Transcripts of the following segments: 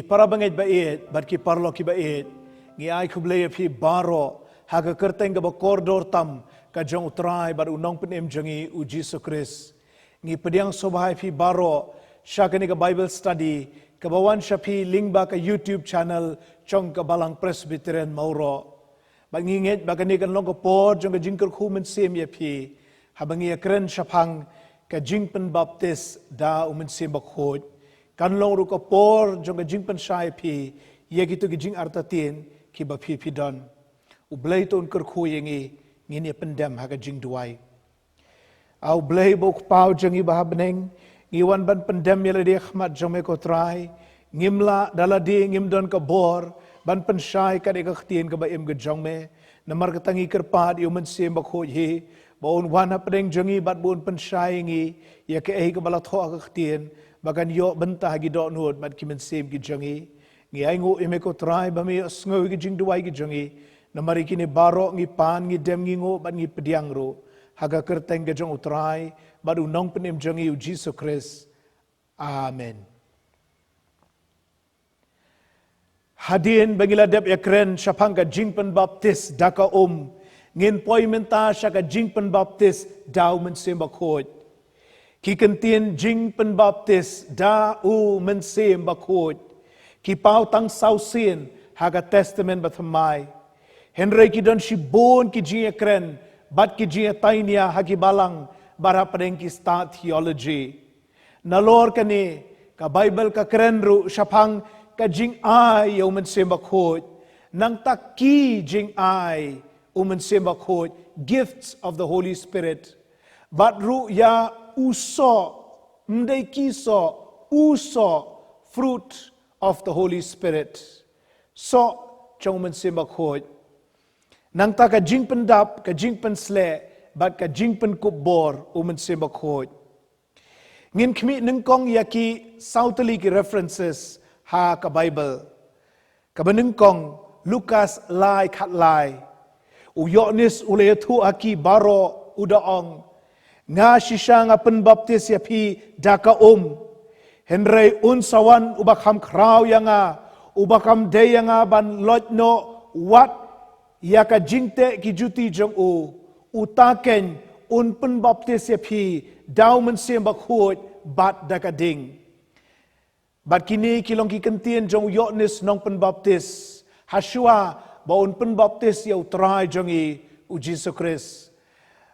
parabangit bait, bat ki parlo ki bait, ngi ay kublay fi baro, haga kerteng ka ba koridor tam, ka jong utray bat unong penem jangi u Jesus Christ. Ngi pediang sobahay fi baro, siya kani ka Bible study, kabawan siya fi lingba ka YouTube channel, chong ka balang Presbyterian Mauro. Bangingit bagani kan long ko por, jong ka jingker kumen sim ya fi, habang iya keren siya pang, ka jingpen baptist da umen sim bakhod. Kan long ru ka por, jong ka jingpen siya fi, iya gitu ka jing artatin, ki ba fi don. Ublay to unker kuyengi, ngini pendam haga jing duay. Au blay bok pau jangi bahabneng, ngiwan ban pendam yala di khmat jome ko try, ngimla daladi ngimdon ka bor, ban pensyai ka deka khtien ka ba im ga jongme, namar ka tangi kerpat yu men sim bakho hi, baun wana pedeng jangi bat bun pensyai ngi, ya ke ka bala tho ka khtien, bagan yo bentah gi do nut bat ki men sim gi jangi, ngi ai ngu ime ko try ba mi sngo gi jing duai gi jangi, namari kini baro ngi pan ngi dem ngi ngo bat ngi pediang ro, haga kerteng ga jong utrai, baru nong penem jangi u Jesus Christ. Amen. Hadin bangila dep yakren syapang ka jingpen baptis daka ngin poimenta sya ka jingpen baptis daw men sembakot. Kikentien jingpen baptis da u men sembakot. Ki pau tang sausin haga testament bathamai. Henry kidon shibon ki jing yakren bat ki jing tainia hagi balang bara padeng ki start theology. Nalor kani ka Bible ka krenru syapang ka jing ay umen sembakot nang taki jing ay umen sembakot gifts of the Holy Spirit but ru ya uso mdai kiso uso fruit of the Holy Spirit so chong umen sembakot nang ta ka jing pendap ka jing pensle but ka jing pen kubor umen sembakot ngin kmi nengkong yaki sautali ki references ha ka Bible. Kabanengkong Lukas lai kat lai. Uyoknis ule tu aki baro udaong. Nga shisha nga penbaptis ya pi daka Henry unsawan ubakam kraw ya nga. Ubakam day ya nga ban lotno wat ya ka jingte ki juti jong utaken un penbaptis ya pi daw men sembak hut bat daka ding. Bat kini kilong kikentien jong yoknis nong penbaptis. Hasua baun penbaptis ya utrai jongi u Jesus Christ.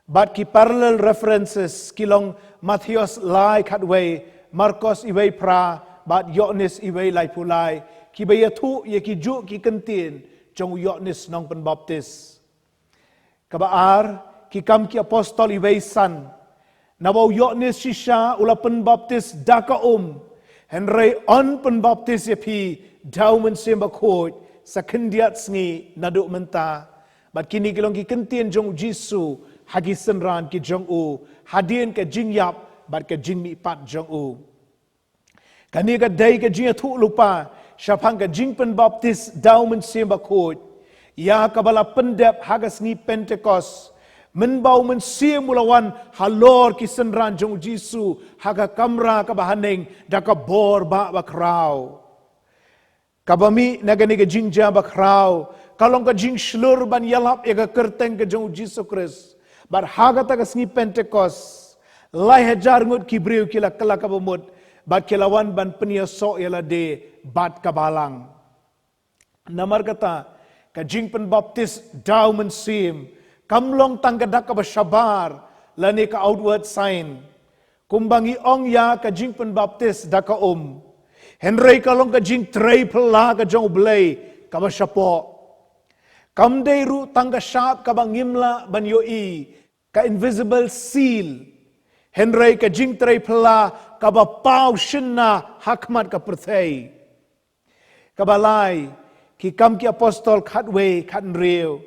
Bat ki parallel references kilong Matthias lai katway, Marcos iway pra, bat yoknis iway lai pulai. Ki bayatu ya ki ju kikentien jong yoknis nong penbaptis. Kabaar ki kam ki apostol iway san. Nabaw yoknis shisha ula penbaptis daka Henry on penbaptis ya pi daw men sembakot sa kendiat sngi naduk menta. Bat kini kilong ki kentien jong Jisu hagi senran ki jong hadien ka jingyap bat ka jingmi pat jong Kani ka day ka jing tu lupa syapang ka jing penbaptis daw men sembakot. Ya kabala pendep hagas ngi Pentecost. Menbau mensia mulawan halor kisenran jong Jisu haga kamra kabahaneng daka bor ba bakraw. Kabami nagani ka jingja bakraw. Kalong ka jing shlur ban yalap ega kerteng ka jong Jisu Christ. Bar haga tagas ngi Pentecost. Lai hajar ngut kibriu kila kala kabamut. Bat kilawan ban peniaso yala de bat kabalang. Namar kata ka jing penbaptis daw mensim. Kamlong tanggadak ka basyabar, lani ka outward sign. Kumbangi ong ya ka jing penbaptis daka Henry kalong ka jing tray pala ka jong ublay, ka basyapo. Kamday ru tangga syap ka bangimla banyoi, ka invisible seal. Henry ka jing tray pala, ka bapaw shinna hakmat ka perthay. Kabalay, ki kam ki apostol katway katnriyo.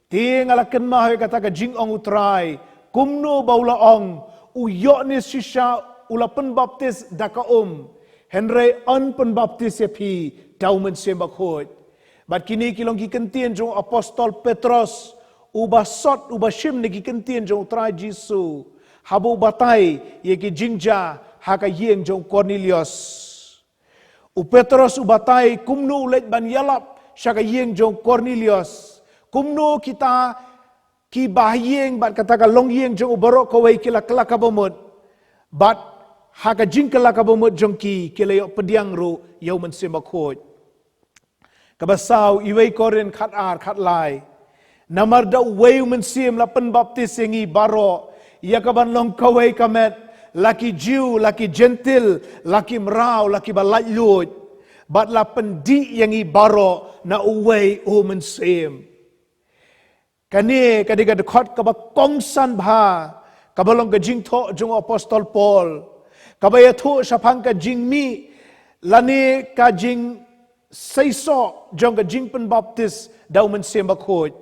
Ting alakan mahoy kata ka jing ong utray, kumno baulaong, uyoknis shisha ula penbaptis daka Henry on penbaptis ya pi, daw men sembakot. Bat kini kilong kikentien jong apostol Petros, ubasot ubashim ni kikentien jong utray Jisu, habu batay ye ki jingja haka yeng jong Cornelius. Petros ubatai kumnu ulet ban yalap syaka yeng jong Cornelius. Kumnu kita ki bahyeng bat kata ka long yeng jong ubarok kawai kila kelaka bomot. Bat haka jing kelaka bomot jong ki kila yok pediang ru yau men sembakot. Kabasau iwei koren khat ar khat lai. Namar da wei men sim la pen baptis yengi baro. Ya kaban long kawai kamet. Laki Jew, laki gentil, laki merau, laki balai lut. Bat la pendi yang i baro na uwei men sim. Kani kadiga dekot kaba kongsan bha. Kabalong ka jing tho jong apostol Paul. Kabaya tho sapang ka jing mi. Lani ka jing seiso jong ka jing pen baptis daw men sim bakot.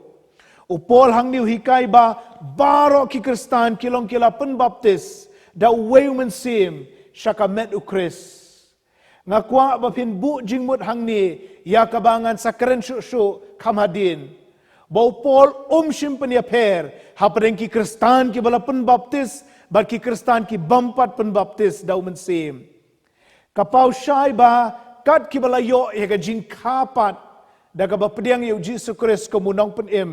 Paul hang niu hikai ba baro ki Kristan kilong kila pen baptis. Da way men sim syaka met ukris. Ngakwa bapin bu jingmut hang ni ya kabangan sakren syu kamadin. Bau Paul simpen ya per hapadeng ki Kristan ki bala pen baptis bar ki Kristan ki bampat pen baptis da men sim. Kapau syai ba kat ki bala yo ya ka jing kapat da ka bapediang yu Jesus Christ komunong pen im.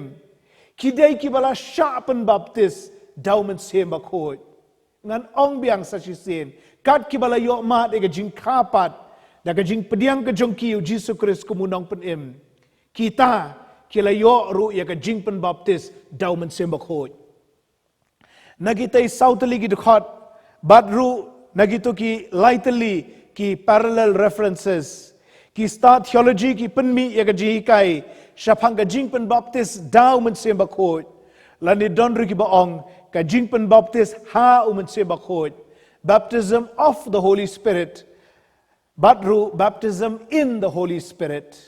Kidai ki bala sya pen baptis da men sim bakot. Ngan ong biang sa sisin kat ki bala yo ma de jing kapat da ka jing pediang ka jong ki Jesus Christ kumunong pen im kita kila yo ru ya ka jing pen baptis daw men sembakot nagitay sautali gi dekhot badru nagito ki lightly ki parallel references ki start theology ki penmi ya ka jikai syapang ka jing pen baptis daw men sembakot lani don ru ki baong ka jing pen baptis ha umen sebakot baptism of the Holy Spirit badru baptism in the Holy Spirit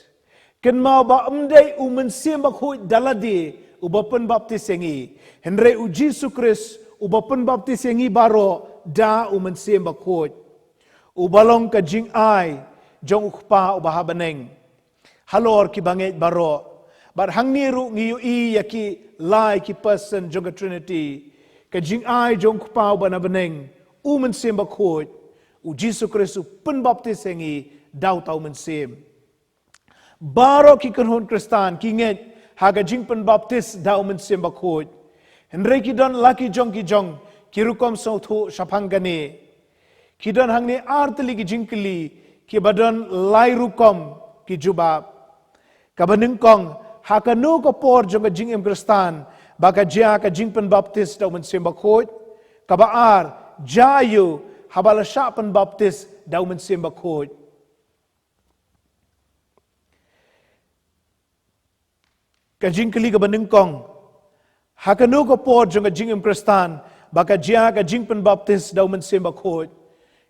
ken mau ba umdai umen sebakot daladi ubapen baptis yengi henre u Jesus Christ ubapen baptis yengi baro da umen sebakot ubalong ka jing ai jong ukpa ubahabaneng halor ki banget baro bar hang niru ngiu i yaki lai ki person jong Trinity ka jing ai jong kupau bana beneng men sim bakot u Jesus Christ pen baptis yengi daw tau men sim baro ki kanhon Kristan ki nget haga jing pen baptis daw men sim bakot henre ki don laki jong ki rukom so thu sapangane ki don hang ni artli ki jingkli ki badon lai rukom ki jubab ka beneng kong hakanu ko por jong jing im Kristan baka jia ka jing pen baptis daw men sim bakot kabaar jayu habala sya pen baptis daw men sim bakot ka jing kli ka beneng kong hakanu ko por jong jing im Kristan baka jia ka jing pen baptis daw men sim bakot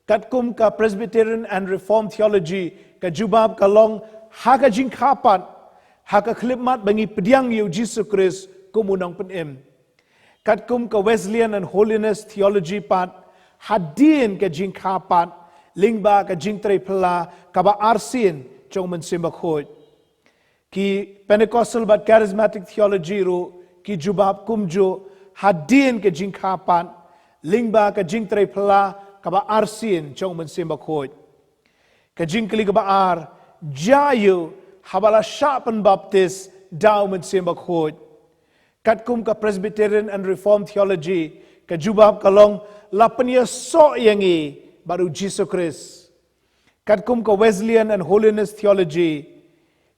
katkum ka Presbyterian and Reformed theology ka jubab ka long haka jing kapat haka klipmat bangi pediang yu Jesus Christ kumunong pen im katkum ka Wesleyan and Holiness theology pat hadin ka jing kapat lingba ka jing tre pela ka ba arsin chong men simbakot ki Pentecostal but charismatic theology ru ki jubab kumjo hadin ka jing kapat lingba ka jing tre pela ka ba arsin chong men simbakot ka jing kli ka ba ar jayu habala syapan baptis daw men simbakot katkum ka Presbyterian and Reformed theology ka jubab kalong lapanya so yangi baru Jesus Christ katkum ka Wesleyan and Holiness theology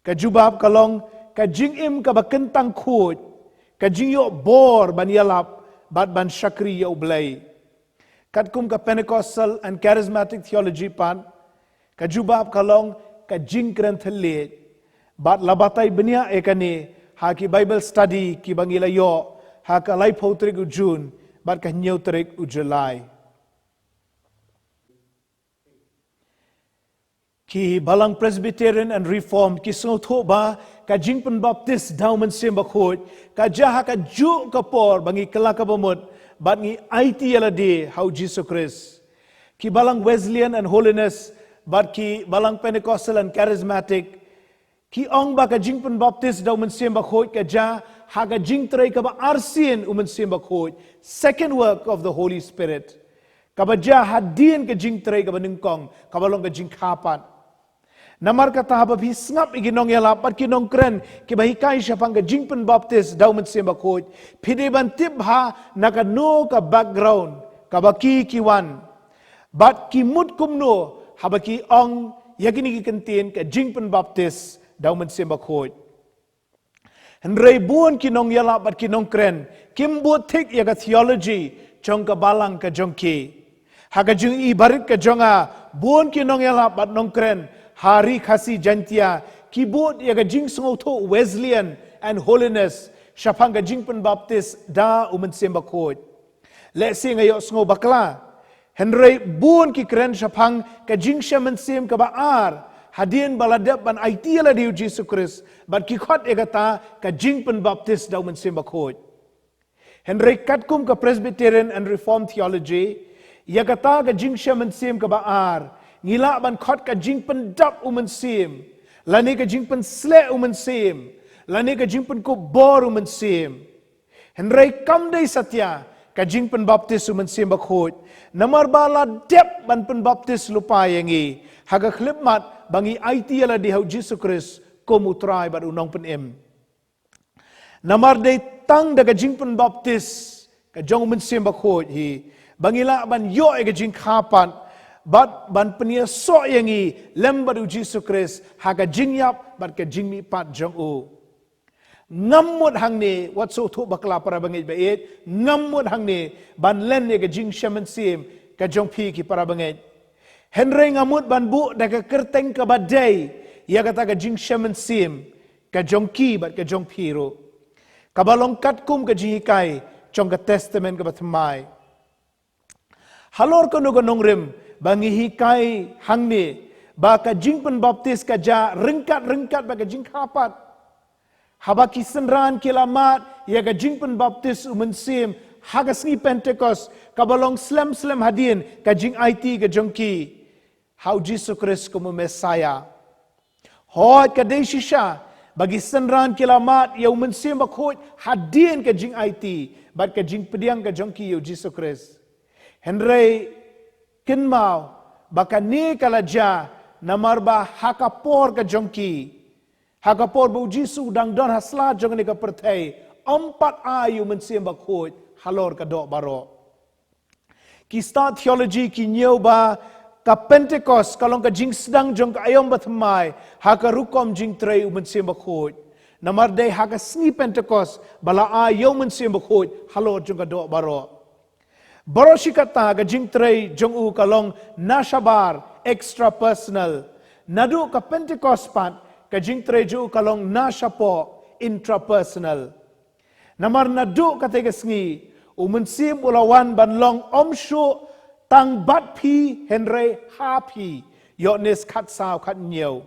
ka jubab kalong ka jingim ka bakentang khut ka jingyo bor ban yalap bat ban syakri ya ublay katkum ka Pentecostal and charismatic theology pan ka jubab kalong ka jingkran thalit bat labatay benya ekani haki Bible study ki bangila yo haka lai potrik u June bat ka nyotrik u July ki balang Presbyterian and Reformed ki sotho ba ka jingpen baptis daw men simbakot ka jaha ka ju ka por bangi kelaka bomot bat ngi IT yaladi how Jesus Christ ki balang Wesleyan and Holiness bat ki balang Pentecostal and charismatic ki ong ba ka jingpen baptis daw men simbakot ka ja ha ka jingtray ka ba arsin umen simbakot second work of the Holy Spirit ka ba ja hadin ka jingtray ka ba ningkong ka balong ka jingkapan Namar kata haba bi sngap iginong yala pat kinong kren ki bahikai syapang ka jingpen baptis daumen semba khoj phide ban tip ha naka no ka background ka baki kiwan bat ki mut kumno haba ki ong yakini ki kentien ka jingpen baptis daumen semba khoj Henry buon kinong yala bat kinong kren kim buat tik yaga theology jong ka balang ka jongki haga jung i barit ka jonga buon kinong yala bat nong kren hari khasi jantia keyboard yaga jing sngotho Wesleyan and holiness syapang ka jingpen baptis da umen semba khoj le sing ayo sngo bakla Henry buon ki kren syapang ka jing shaman sem ka baar hadien baladap ban aitiala di Jesus Christ bat ki khot egata ka jingpen baptis da umen semba khoj Henry katkum ka Presbyterian and Reformed theology yagata ka jing shaman sem ka baar ngila ban khot ka jingpen dap umen sim lani ka jingpen sle umen sim lani ka jingpen ko bor umen sim Henry kam dei satya ka jingpen baptis umen sim ba khoj namar bala dep ban pen baptis lupa yangi haga khlip mat bangi IT ala di hau Jesus Christ ko mutrai bat unong pen em namar dei tang daga jingpen baptis ka jong umen sim ba khoj hi bangila ban yo e ka jing khapan Bat ban penia so yangi lembadu Jesus Christ haga jingyap bat ka jingmi pat jong u ngamut hangni wat so thu bakla para bangai baet ngamut hangni ban len ne ka jing shaman sim ka jong phi ki para bangai Henry ngamut ban bu da ka kerteng ka badai ya kata ka jing shaman sim ka jong ki bat ka jong phi ro ka balong kat kum ka jikai jong ka testament ka batmai halor ko no nongrim bangi hikai hangni baka jingpen baptis ka ja rengkat baka jing kapat habaki senran kilamat ya ka jingpen baptis umen sim hagasngi Pentecost kabalong slam hadin ka jing IT ka jongki how Jesus Christ como Messiah hot ka dei shisha bagi senran kilamat ya umen sim bakhoj hadin ka jing IT bat ka jing pediang ka jongki ya Jesus Christ Henry Kinmau baka ni kalaja namarba hakapor ka jongki hakapor bu Jisu dang don hasla jong ni ka perthai empat ayu mensim bakhoj halor ka do baro ki start theology ki nyeu ba ka Pentecost kalong ka jing sedang jong ka ayom bathmai haka rukom jing trei mensim bakhoj namar dei haka sni Pentecost bala ayu mensim bakhoj halor jong ka do baro Boroshikata ka jingtrei jong u kalong nashabar extra personal nadu ka Pentecost pat ka jingtrei ju kalong nashapo intrapersonal namar nadu ka tegasngi umensim ulawan banlong omshu tang bat phi Henry happy yotnes khat saw khat nyeu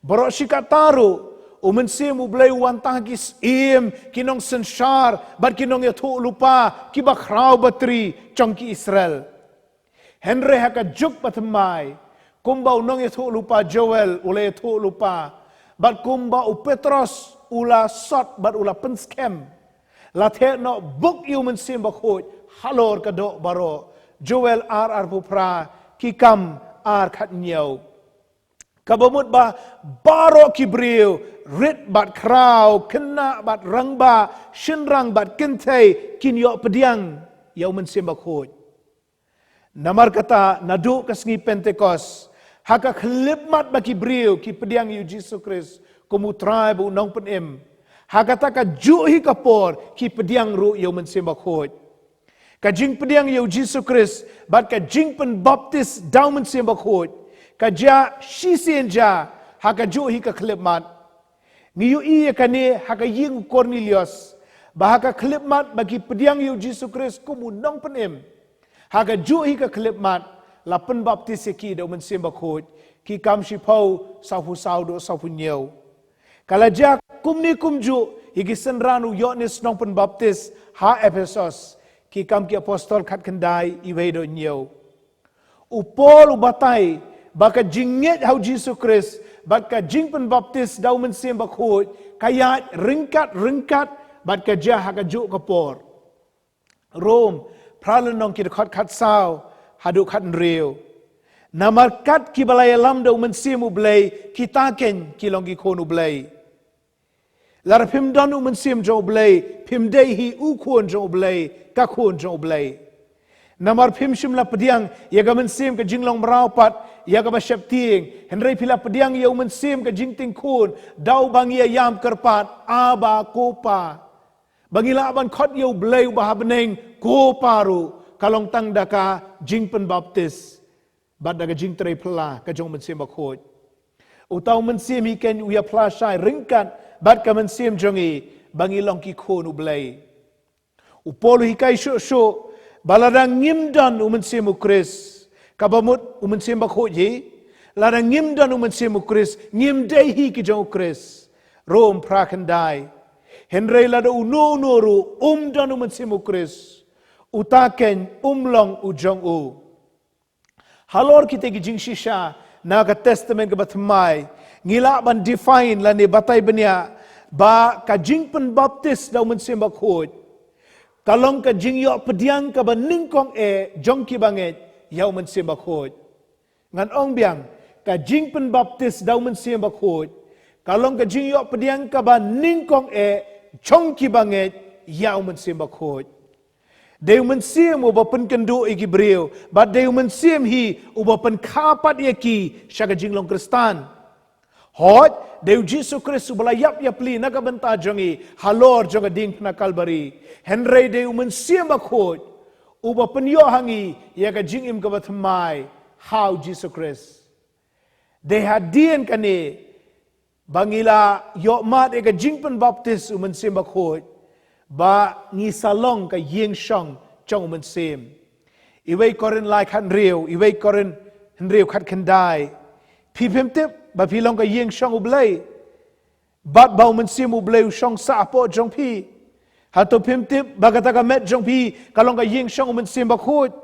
Boroshikataru umensim ublay wantang kis im kinong sensar bat kinong yathu lupa kiba khrau batri chongki Israel Henry haka juk patmai kumba unong yathu lupa Joel ule yathu lupa bat kumba u Petros ula sot bat ula penskem la the no buk yu mensim bakhoj halor kadok baro Joel ar pupra kikam ar khat nyeu kabamut ba baro kibriu rit bat krau kena bat rangba shinrang bat kentei kinyo pediang yau mensim bakhoj namar kata nadu kasngi Pentecost haka khlipmat ba kibriu ki pediang yu Jesus Christ kumu tribe unong penem haka ta ka juhi kapor ki pediang ru yau mensim bakhoj ka jing pediang yu Jesus Christ bat ka jing pen baptis daw mensim bakhoj kaja shisenja haka juhi ka khlipmat niyu iya kane haka ying Cornelius bahaka khlipmat bagi pediang yu Jesus Christ kumu nong penem haka juhi ka khlipmat la pen baptis ki do mensim bakhoj ki kam shipau sahu saudo sahu nyeu kalaja kumni kumju higi senranu yotnis nong pen baptis ha Ephesus ki kam ki apostol khat kendai iwedo nyeu upol ubatai baka jinget hau Jesus Christ baka jingpen baptis daw mensim bakhoj kaya ringkat baka jah haka juk kapor Rome pralenong ki khat saw hadu khat rew Namarkat ki balay alam daw mensim ublay, kita ken ki long ki kon ublay. Lara pim don mensim jo ublay, pim day hi u kon jo ublay, ka kon jo ublay. Namar pim shim la pediang, yaga mensim ka jinglong merapat, yaga basyap tiing, henry pila pediang ya mensim ka jingting kon, daw bangia yam kerpat, aba kopa. Bangila aban khot ya ublay ubahabeneng, koparu, kalong tang daka jingpen baptis. Bad daga jing tray pla ka jong mensim bakhot. Utaw mensim hi ken uya pla shai ringkat bad ka mensim jongi bangilong ki khon ublay. Upolo hi kai sho baladang ngimdan mensim ukris kabamut mensim bakhot hi ladang ngimdan mensim ukris ngimdai hi ki jong ukris rom prakandai. Henry lada unoru dan mensim ukris utaken long ujong u. Halor kita ki jing shisha na ka testament ka batmai ngila ban define la ne batay benya ba ka jing pen baptis daw mensim bakhot kalong ka jing yo pediang ka ban ningkong jong ki banget yaw mensim bakhot ngan ong biang ka jing pen baptis daw mensim bakhot kalong ka jing yo pediang ka ban ningkong jong ki banget yaw mensim bakhot. Deu mensim uba pen kendu iki beriu, but deu mensim hi uba pen kapat iki syaga jinglong Kristan. Hot deu Jesu Kristus bala yap li naga benta jongi halor jonga ding na Kalbari. Henry deu mensim bakhot uba pen yo hangi yaga jingim ka batmai how Jesu Kristus. They had dien kane bangila yo mat ega jingpen baptis mensim bakhot. Ba ni salong ka yeng shong chong mensim. Iway korin lai khat riu, iway korin riu khat kandai. Pi pim tip ba pi long ka yeng shong ublay. Bat bau mensim ublay shong sa apo jong pi. Hato pim tip ba kata ka met jong pi kalong ka yeng shong mensim bakhut.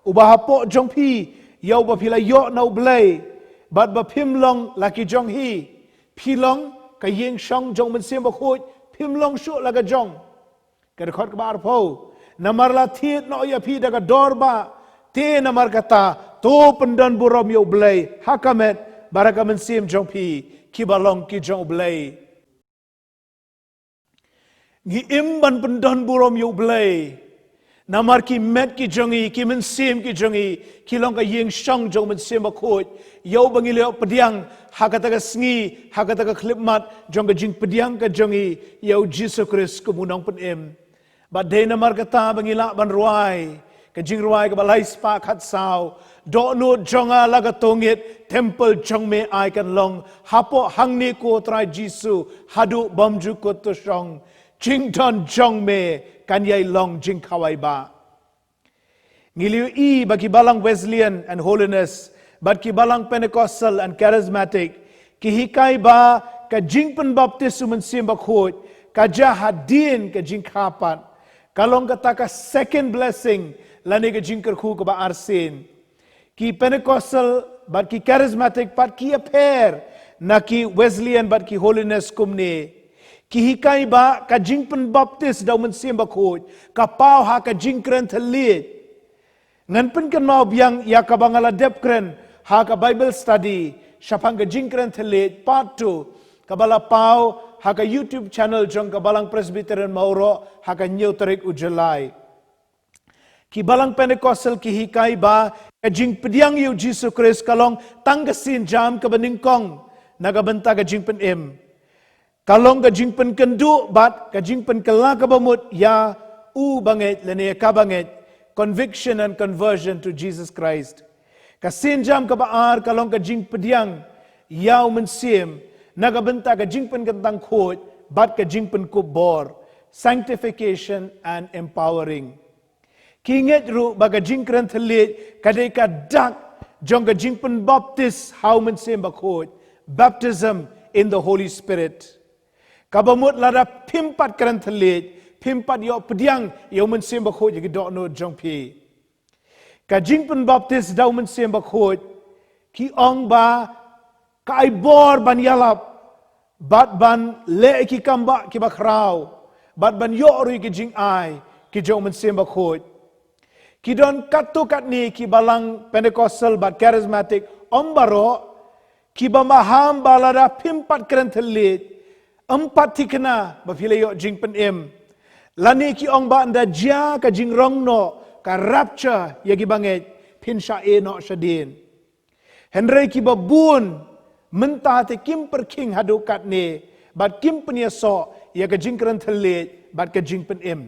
Uba hapo jong pi yau ba pila yo na ublay. Bat ba pim long laki jong hi. Pi long ka yeng shong jong mensim bakhut. Pim long shu laga jong. Kada khot ka bar po namar la thiet no ya pi daga dorba te namar kata to pendan burom yo blay hakamet baraka mensim jong pi kibalong ki jong blay ngi imban pendan burom yo blay namar ki met ki jongi ki mensim ki jongi ki long ka yeng shong jong mensim bakhot yo bangile pediang hakata ka sngi hakata ka klipmat jong ka jing pediang ka jongi yo Jesus Christ kumunang penem. But day namar kata bangila ban ruai ka jing ruai ka balai spa khat sao do no jonga laga tongit temple jong me ai kan long hapo hangni ko trai Jisu hadu bamju ko to shong jing don jong me kan yai long jing khawai ba ngiliu I bagi balang Wesleyan and holiness but ki balang Pentecostal and charismatic ki hikai ba ka jing pen baptis mensim bakhot ka jahadin ka jing khapat kalong kata ka second blessing lani ka jing kerkhu ka ba arsin ki Pentecostal but ki charismatic but ki appear na ki Wesleyan but ki holiness kumni ki hikai ba ka jing pen baptis daw mensim bakhot ka pau ha ka jing kren thalit ngan pen kan mau biang ya ka bangala dep kren ha ka Bible study syapang ka jing kren thalit part 2 kabala pau haka YouTube channel jong ka balang Presbyterian Mauro haka new tarik ujalai ki balang Pentecostal ki hikai ba ka jing pediang yu Jesus Christ kalong tanggasin jam ka beningkong nagabenta ka jing penem kalong ka jing pen kendu bat ka jing pen kala ka bamut ya u banget lene ka banget conviction and conversion to Jesus Christ kasin jam ka baar kalong ka jing pediang yaw mensim nagabenta ka jingpen kantang khot bat ka jingpen kubor sanctification and empowering kinget ru baga jingkran thalit kadai ka dak jong ka jingpen baptis how mensim bakhot baptism in the Holy Spirit kabamut lara pimpat kran thalit pimpat yo pediang yo mensim bakhot gi do no jong pi ka jingpen baptis daw mensim bakhot ki ong ba kai bor ban yalap bat ban le ki kamba ki bakraw bat ban yo ri ki jing ai ki jong mensim bakhot Kidon katukat ni ki balang Pentecostal but charismatic ombaro ki bamaham balada pimpat keren telit empat tikena bafilayo jing pen em lani ki ong ba anda jia ka jing rong no ka rapture yagi banget pin sha e no shadin Henry ki babun mentah te kim per king hadukat ni bat kim penia so ya ka jing keren telit bat ka jing pen em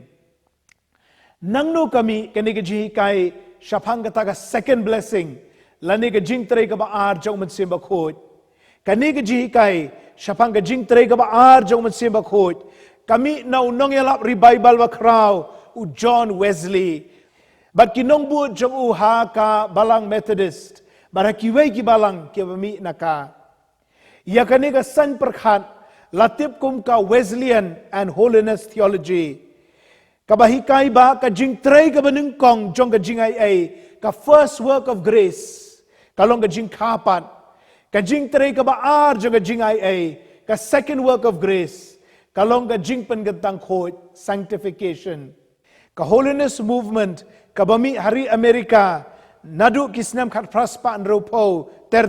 nangno kami kani ka ji kai shapang kata ka second blessing lani ka jing tray ka ba ar jong man simba khot kani ka ji kai shapang ka jing tray ka ba ar jong man simba khot kami nau nong yalap revival ba kraw u John Wesley but kinong bu jong u ha ka balang Methodist bara kiwei ki balang ki bami naka ya kani ka san perkhat latip kum ka Wesleyan and holiness theology kabahikai ba ka jing tray ka banung kong jong ka jing ai ka first work of grace kalong ka jing kapat ka jing tray ka ba ar jong ka jing ai ka second work of grace kalong ka jing pen gantang khot sanctification ka holiness movement ka bami hari Amerika nadu kisnam khat praspa ropo ter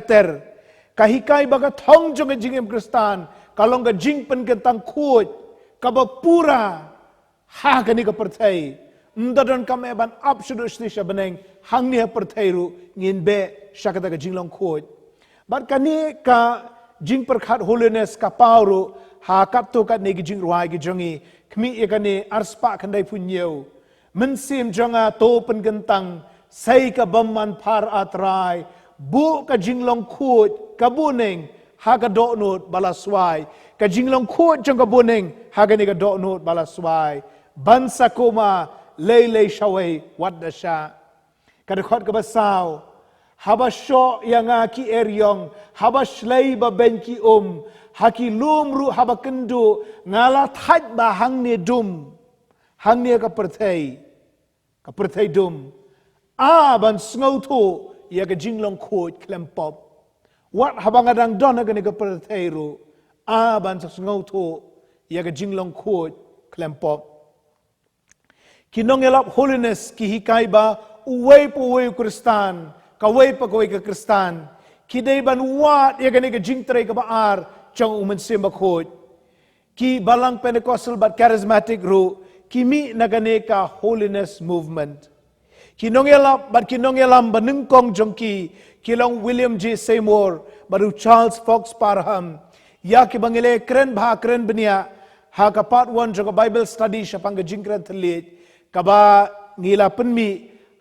kahikai ba ka thong jong ka jing em Kristan kalong ka jing pen gantang khot ka ba pura ha kani ka perthai ndadon kam eban absolute stisha beneng hang ni perthai ru ngin be shakata ka jinglong khoj bat kani ka jing perkhat holiness ka pauru ha kap to kat ne gi jing ruai gi jongi khmi e kani arspa khandai punyeu men sim jonga to pen gentang sai ka bamman par atrai bu ka jinglong khoj ka buneng ha ka do not balaswai ka jinglong khoj jong ka buneng ha ka ni ka do not balaswai bansa koma lei shawai wat dasha kada khot ka basaw haba sho yanga ki eryong haba shlei ba ben ki haki lumru haba kendu ngala thaj ba hang ne dum hang ne ka perthai dum a ban sngo tho ya ka jinglong khoj klempop wat haba ngadang don ka ne ka perthai ru a ban sngo tho ya ka jinglong khoj klempop kinong elap holiness ki hikai ba uwei po uwei Kristan ka wei pa koi ka Kristan kidei ban wat ya gani ka jingtray ka baar chong umensim bakhot ki balang Pentecostal but charismatic ru kimi nagane ka holiness movement kinong elam banungkong jongki kilong William J. Seymour baru Charles Fox Parham ya ki bangile kren benia ha ka part 1 jong Bible study shapang ka jingkran thalit kaba ngila penmi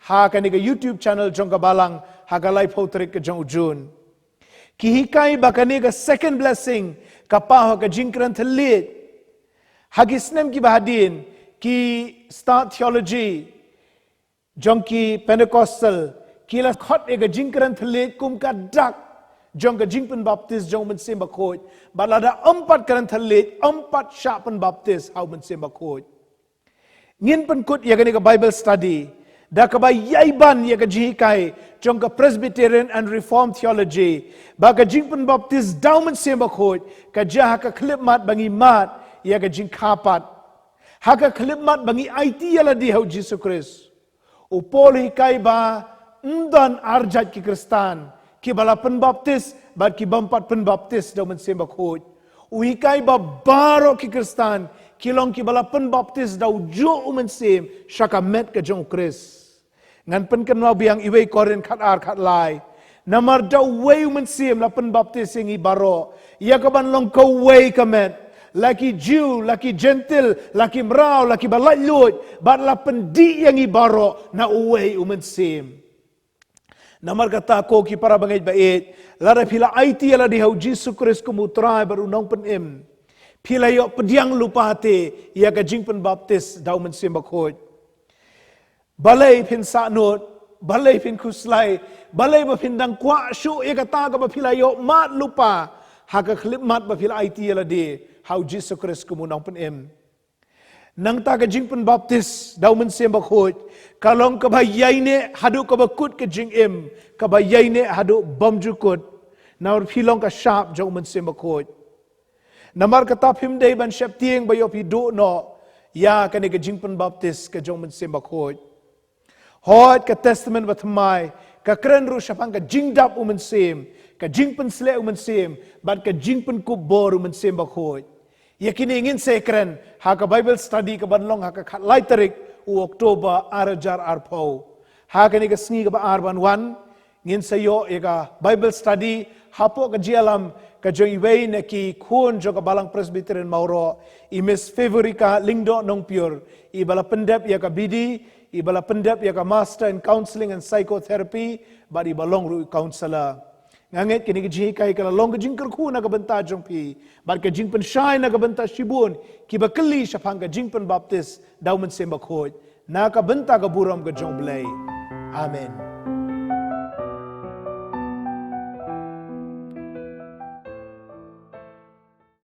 ha kani ka YouTube channel jong ka balang ha ka live potrik ka jong ujun ki hikai ba kani ka second blessing ka pa ka jingkran thalit hagisnem ki bahadin ki start theology jong ki Pentecostal kila khot e ka jingkran thalit kum ka dak jong ka jingpen baptist jong men sem bakhoj balada empat kran thalit empat syapen baptist hau men sem bakhoj ngin penkut ya kani ka Bible study da ka ba yaiban ya ka ji kai jong ka Presbyterian and Reformed theology ba ka jingpen baptist daumen sem bakhoj ka ja ka klip mat bangi mat ya ka jing kapat ha ka klip mat bangi IT yala di hau Jesus Christ o poli kai ba ndan arjat ki Kristan ki bala pen baptist ba ki bampat pen baptist daumen sem bakhoj o hikai ba baro ki Kristan kilong ki bala pen baptist dau jo umensim shaka met ka jong Chris ngan pen kenwa biang iwei korin khat ar khat lai namar dau wei umensim la pen baptist yang ibaro ya ka ban long ko wei ka met laki Jew laki gentle laki mrau laki balai lut bat la pen di yang ibaro na wei umensim namar kata ko ki para bangai bait lara phila IT ala di hau Jesus Christ kumutrai baru nong pen em Pilayo pediang lupa hati ia ka jingpen baptist dau men sim bakhoj balai pin sanut balai pin kuslai balai ba pin dang kwa shu ia kata ka ba pilayo mat lupa ha ka klip mat ba pila IT ala di how Jesus Christ kumunang pen em nang ta ka jingpen baptist dau men sim bakhoj kalong ka ba yaine hadu ka ba kut ka jing em ka ba yaine hadu bam jukut naur pilong ka sharp jau men sim bakhoj namar kata phimdei ban shep tieng bayo pi do no ya kani ka jingpen baptist ka jong men sem bakhoj Hot ka testament batmai, ka kren ru syapang ka jingdap sem, ka jingpen sle sem, bat ka jingpen kubor sem bakhoi. Yakin ingin sekren, ha ka Bible study ka banlong ha ka khatlai tarik u Oktober arajar arpau. Ha ka ni ka sngi ka ba arban wan, ngin sayo ka Bible study hapo ka jialam ka jong iway na ki kun jo ka balang Presbyterian Mauro, i Miss Favorika Lingdo nong pure, i bala pendep ya ka BD, i bala pendep ya ka Master in Counseling and Psychotherapy, ba i balong ru counselor. Nganget kini ka jihi kai ka long ka jing kerku na ka benta jong pi, ba ka jing pen shine na ka benta shibun, ki ba keli syapang ka jing pen baptist daw men sembak hoj, na ka benta ka buram ka jong belay. Amen.